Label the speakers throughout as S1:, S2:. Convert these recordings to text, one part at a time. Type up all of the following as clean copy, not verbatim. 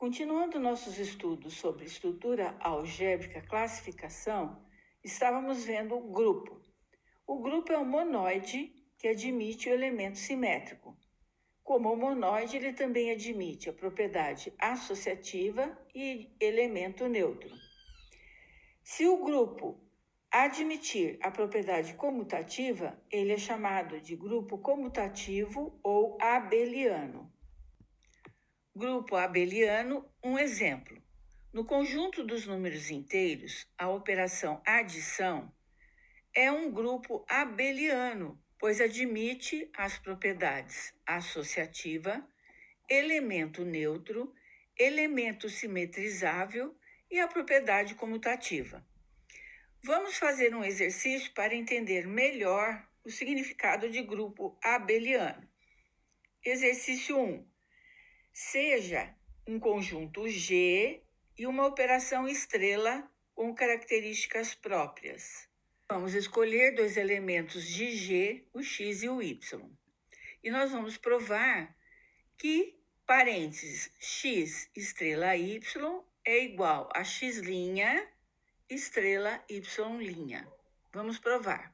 S1: Continuando nossos estudos sobre estrutura algébrica classificação, estávamos vendo o grupo. O grupo é um monoide que admite o elemento simétrico. Como o monoide, ele também admite a propriedade associativa e elemento neutro. Se o grupo admitir a propriedade comutativa, ele é chamado de grupo comutativo ou abeliano. Grupo abeliano, um exemplo. No conjunto dos números inteiros, a operação adição é um grupo abeliano, pois admite as propriedades associativa, elemento neutro, elemento simetrizável e a propriedade comutativa. Vamos fazer um exercício para entender melhor o significado de grupo abeliano. Exercício 1. Seja um conjunto G e uma operação estrela com características próprias. Vamos escolher dois elementos de G, o x e o y. E nós vamos provar que parênteses x estrela y é igual a x' estrela y'. Vamos provar.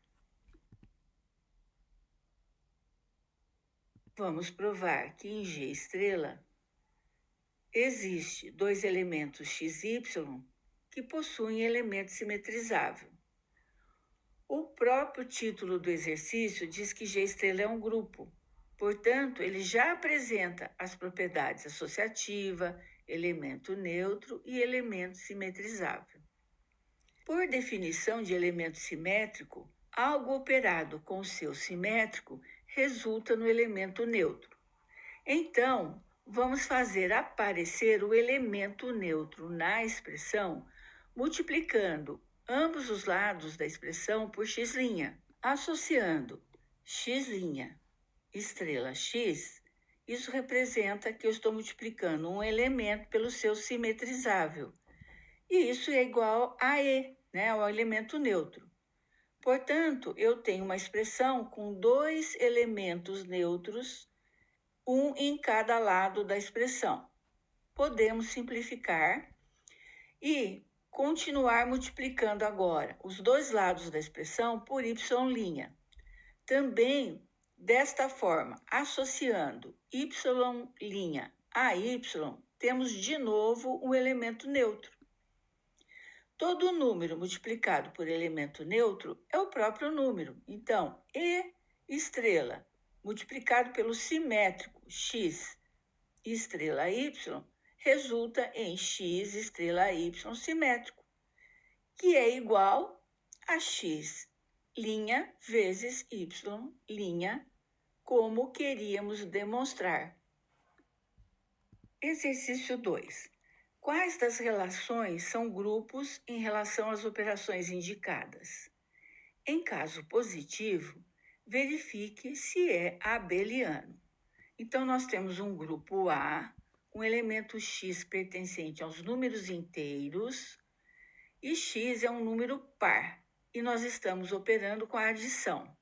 S1: Vamos provar que em G estrela existe dois elementos x e y que possuem elemento simetrizável. O próprio título do exercício diz que G estrela é um grupo, portanto, ele já apresenta as propriedades associativa, elemento neutro e elemento simetrizável. Por definição de elemento simétrico, algo operado com seu simétrico resulta no elemento neutro. Então, vamos fazer aparecer o elemento neutro na expressão multiplicando ambos os lados da expressão por x', associando x' estrela x, isso representa que eu estou multiplicando um elemento pelo seu simetrizável. E isso é igual a E, ao elemento neutro. Portanto, eu tenho uma expressão com dois elementos neutros, um em cada lado da expressão. Podemos simplificar e continuar multiplicando agora os dois lados da expressão por y'. Também, desta forma, associando y' a y, temos de novo um elemento neutro. Todo número multiplicado por elemento neutro é o próprio número. Então, E estrela multiplicado pelo simétrico x estrela y resulta em x estrela y simétrico, que é igual a x' vezes y', como queríamos demonstrar. Exercício 2. Quais das relações são grupos em relação às operações indicadas? Em caso positivo, verifique se é abeliano. Então, nós temos um grupo A, um elemento x pertencente aos números inteiros, e x é um número par, e nós estamos operando com a adição.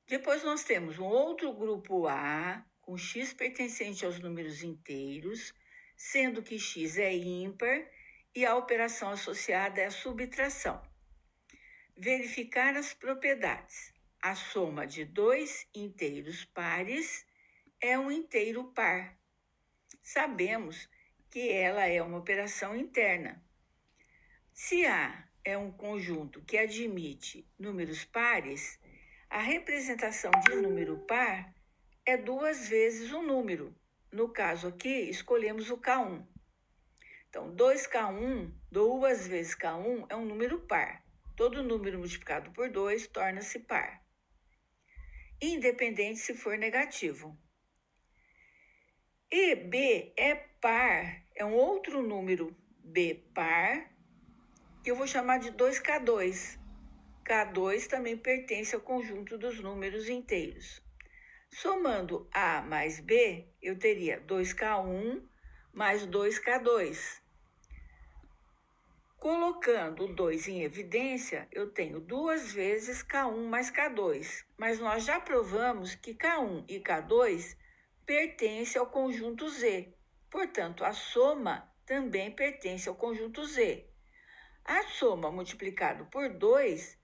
S1: Depois, nós temos um outro grupo A, com x pertencente aos números inteiros, sendo que x é ímpar, e a operação associada é a subtração. Verificar as propriedades. A soma de dois inteiros pares é um inteiro par. Sabemos que ela é uma operação interna. Se A é um conjunto que admite números pares, a representação de número par é duas vezes um número. No caso aqui, escolhemos o K1. Então, 2K1, duas vezes K1 é um número par. Todo número multiplicado por 2 torna-se par, independente se for negativo. E B é par, é um outro número B par, que eu vou chamar de 2K2. K2 também pertence ao conjunto dos números inteiros. Somando A mais B, eu teria 2K1 mais 2K2. Colocando o 2 em evidência, eu tenho duas vezes K1 mais K2, mas nós já provamos que K1 e K2 pertencem ao conjunto Z, Portanto, a soma também pertence ao conjunto Z. A soma multiplicado por 2,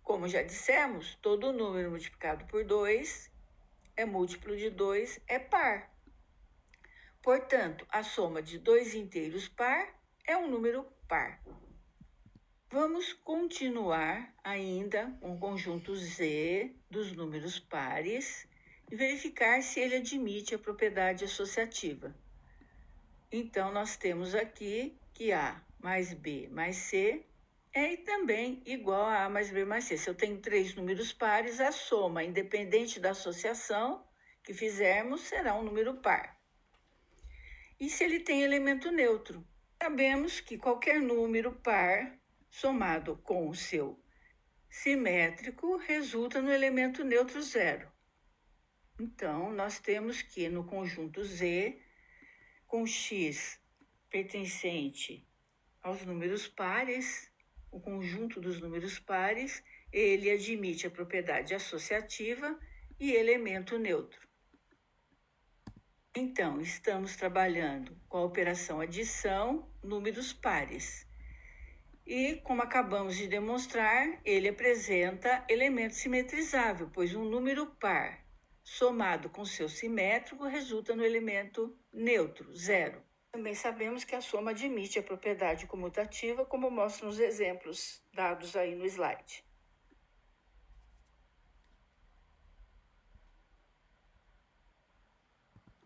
S1: como já dissemos, todo número multiplicado por 2 é múltiplo de 2, é par. Portanto, a soma de dois inteiros par é um número par. Vamos continuar ainda com o conjunto Z dos números pares e verificar se ele admite a propriedade associativa. Então, nós temos aqui que A mais B mais C é também igual a A mais B mais C. Se eu tenho 3 números pares, a soma, independente da associação que fizermos, será um número par. E se ele tem elemento neutro? Sabemos que qualquer número par somado com o seu simétrico resulta no elemento neutro zero. Então, nós temos que no conjunto Z, com x pertencente aos números pares, o conjunto dos números pares, ele admite a propriedade associativa e elemento neutro. Então, estamos trabalhando com a operação adição, números pares. E, como acabamos de demonstrar, ele apresenta elemento simetrizável, pois um número par somado com seu simétrico resulta no elemento neutro, zero. Também sabemos que a soma admite a propriedade comutativa, como mostram os exemplos dados aí no slide.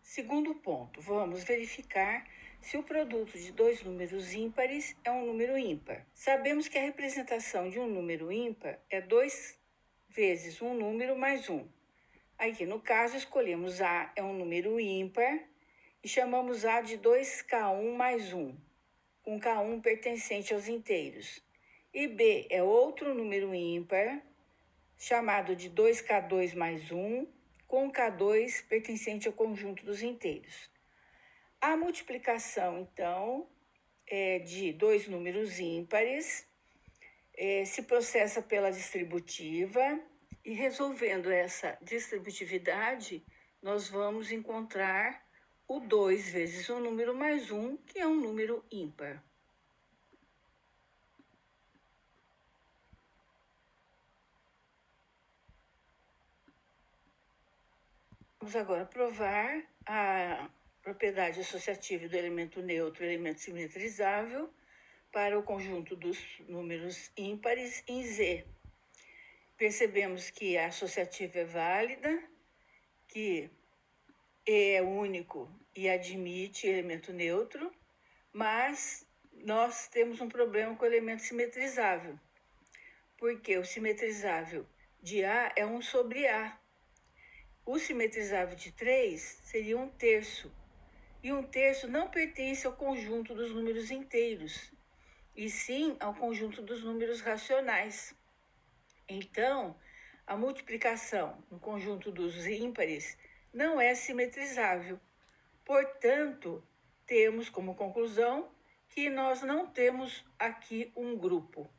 S1: Segundo ponto, vamos verificar se o produto de dois números ímpares é um número ímpar. Sabemos que a representação de um número ímpar é 2 vezes um número mais 1. Aqui, no caso, escolhemos A é um número ímpar e chamamos A de 2K1 mais 1, com K1 pertencente aos inteiros. E B é outro número ímpar, chamado de 2K2 mais 1, com K2 pertencente ao conjunto dos inteiros. A multiplicação, então, de dois números ímpares se processa pela distributiva e, resolvendo essa distributividade, nós vamos encontrar o 2 vezes um número mais 1, que é um número ímpar. Vamos agora provar a propriedade associativa do elemento neutro e elemento simetrizável para o conjunto dos números ímpares em Z. Percebemos que a associativa é válida, que E é único e admite elemento neutro, mas nós temos um problema com o elemento simetrizável, porque o simetrizável de A é 1 sobre A. O simetrizável de 3 seria 1/3, e 1/3 não pertence ao conjunto dos números inteiros, e sim ao conjunto dos números racionais. Então, a multiplicação no conjunto dos ímpares não é simetrizável. Portanto, temos como conclusão que nós não temos aqui um grupo.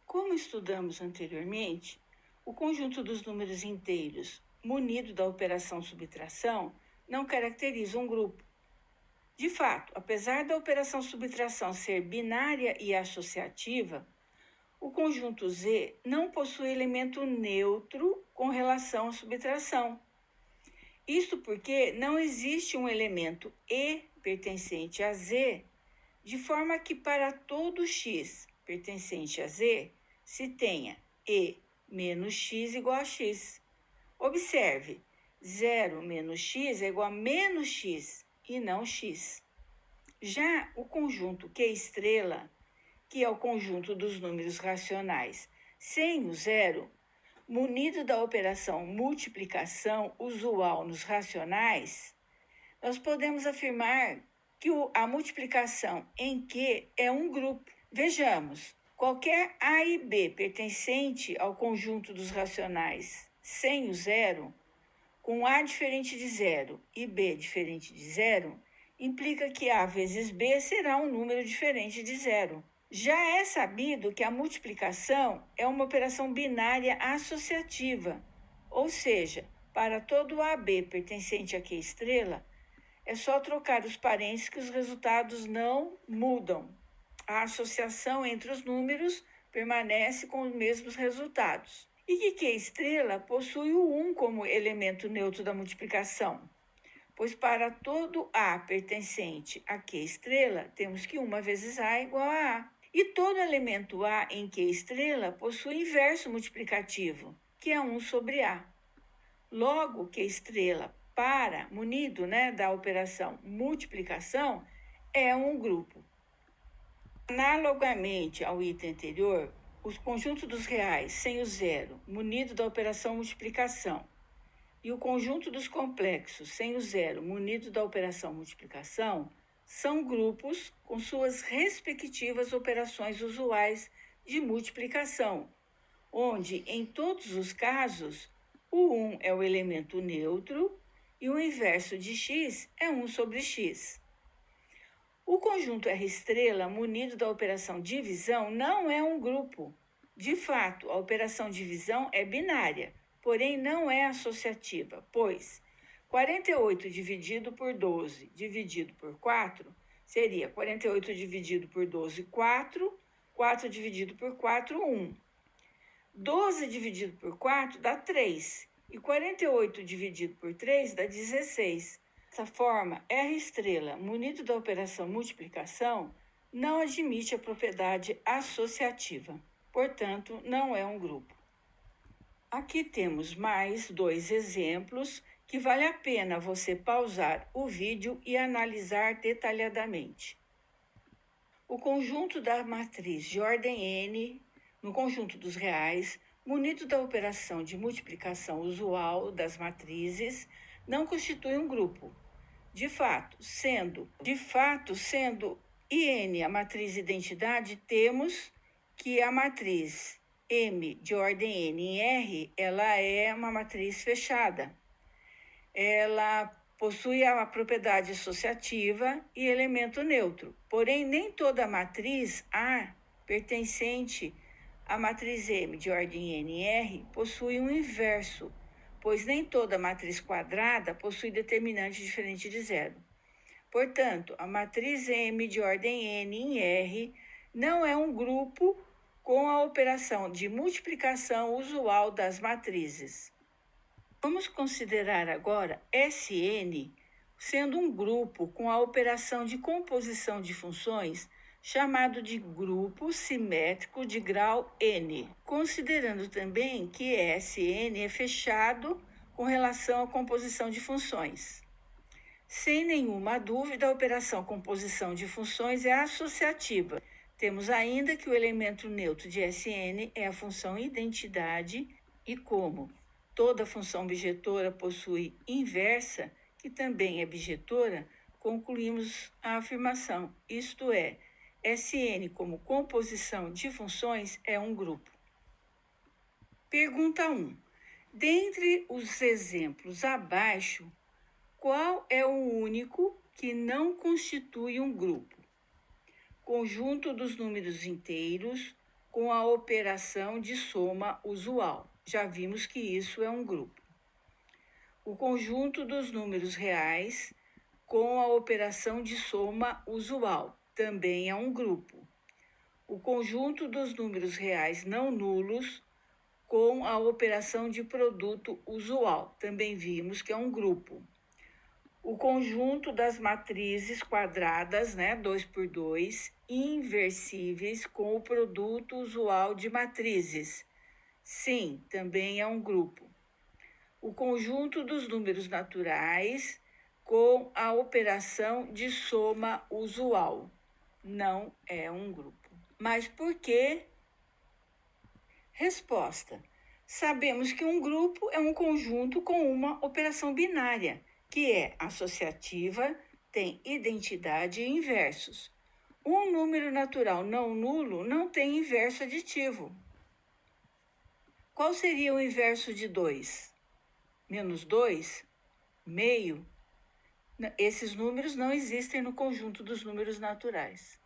S1: Como estudamos anteriormente, o conjunto dos números inteiros, munido da operação subtração, não caracteriza um grupo. De fato, apesar da operação subtração ser binária e associativa, o conjunto Z não possui elemento neutro com relação à subtração. Isto porque não existe um elemento E pertencente a Z, de forma que para todo x pertencente a Z se tenha E menos x igual a x. Observe, 0 menos x é igual a menos x e não x. Já o conjunto Q', que é o conjunto dos números racionais sem o zero, munido da operação multiplicação usual nos racionais, nós podemos afirmar que a multiplicação em Q é um grupo. Vejamos, qualquer A e B pertencente ao conjunto dos racionais sem o zero, com A diferente de zero e B diferente de zero, implica que A vezes B será um número diferente de zero. Já é sabido que a multiplicação é uma operação binária associativa, ou seja, para todo AB pertencente a Q', É só trocar os parênteses que os resultados não mudam. A associação entre os números permanece com os mesmos resultados. E que Q estrela possui o 1 como elemento neutro da multiplicação, pois para todo A pertencente a Q estrela, temos que 1 vezes A é igual a A. E todo elemento A em Q estrela possui inverso multiplicativo, que é 1 sobre A. Logo, Q estrela munido da operação multiplicação, é um grupo. Analogamente ao item anterior, os conjuntos dos reais sem o zero, munido da operação multiplicação, e o conjunto dos complexos sem o zero, munido da operação multiplicação, são grupos com suas respectivas operações usuais de multiplicação, onde, em todos os casos, o 1 é o elemento neutro e o inverso de x é 1 sobre x. O conjunto R estrela munido da operação divisão não é um grupo. De fato, a operação divisão é binária, porém não é associativa, pois 48 dividido por 12 dividido por 4 seria 48 dividido por 12, 4, 4 dividido por 4, 1. 12 dividido por 4 dá 3, e 48 dividido por 3 dá 16. Dessa forma, R estrela munido da operação multiplicação não admite a propriedade associativa, portanto, não é um grupo. Aqui temos mais 2 exemplos que vale a pena você pausar o vídeo e analisar detalhadamente. O conjunto da matriz de ordem n no conjunto dos reais, munido da operação de multiplicação usual das matrizes, não constitui um grupo. De fato, sendo IN a matriz identidade, temos que a matriz M de ordem n em R, ela é uma matriz fechada. Ela possui a propriedade associativa e elemento neutro. Porém, nem toda matriz A pertencente à matriz M de ordem n em R possui um inverso, pois nem toda matriz quadrada possui determinante diferente de zero. Portanto, a matriz M de ordem n em R não é um grupo com a operação de multiplicação usual das matrizes. Vamos considerar agora Sn sendo um grupo com a operação de composição de funções chamado de grupo simétrico de grau n, considerando também que Sn é fechado com relação à composição de funções. Sem nenhuma dúvida, a operação composição de funções é associativa. Temos ainda que o elemento neutro de Sn é a função identidade e como toda função bijetora possui inversa, que também é bijetora, concluímos a afirmação, isto é, Sn como composição de funções é um grupo. Pergunta 1. Dentre os exemplos abaixo, qual é o único que não constitui um grupo? Conjunto dos números inteiros com a operação de soma usual. Já vimos que isso é um grupo. O conjunto dos números reais com a operação de soma usual também é um grupo. O conjunto dos números reais não nulos com a operação de produto usual também vimos que é um grupo. O conjunto das matrizes quadradas, 2 por 2, inversíveis com o produto usual de matrizes. Sim, também é um grupo. O conjunto dos números naturais com a operação de soma usual. Não é um grupo. Mas por quê? Resposta. Sabemos que um grupo é um conjunto com uma operação binária, que é associativa, tem identidade e inversos. Um número natural não nulo não tem inverso aditivo. Qual seria o inverso de 2? Menos 2? Meio? Esses números não existem no conjunto dos números naturais.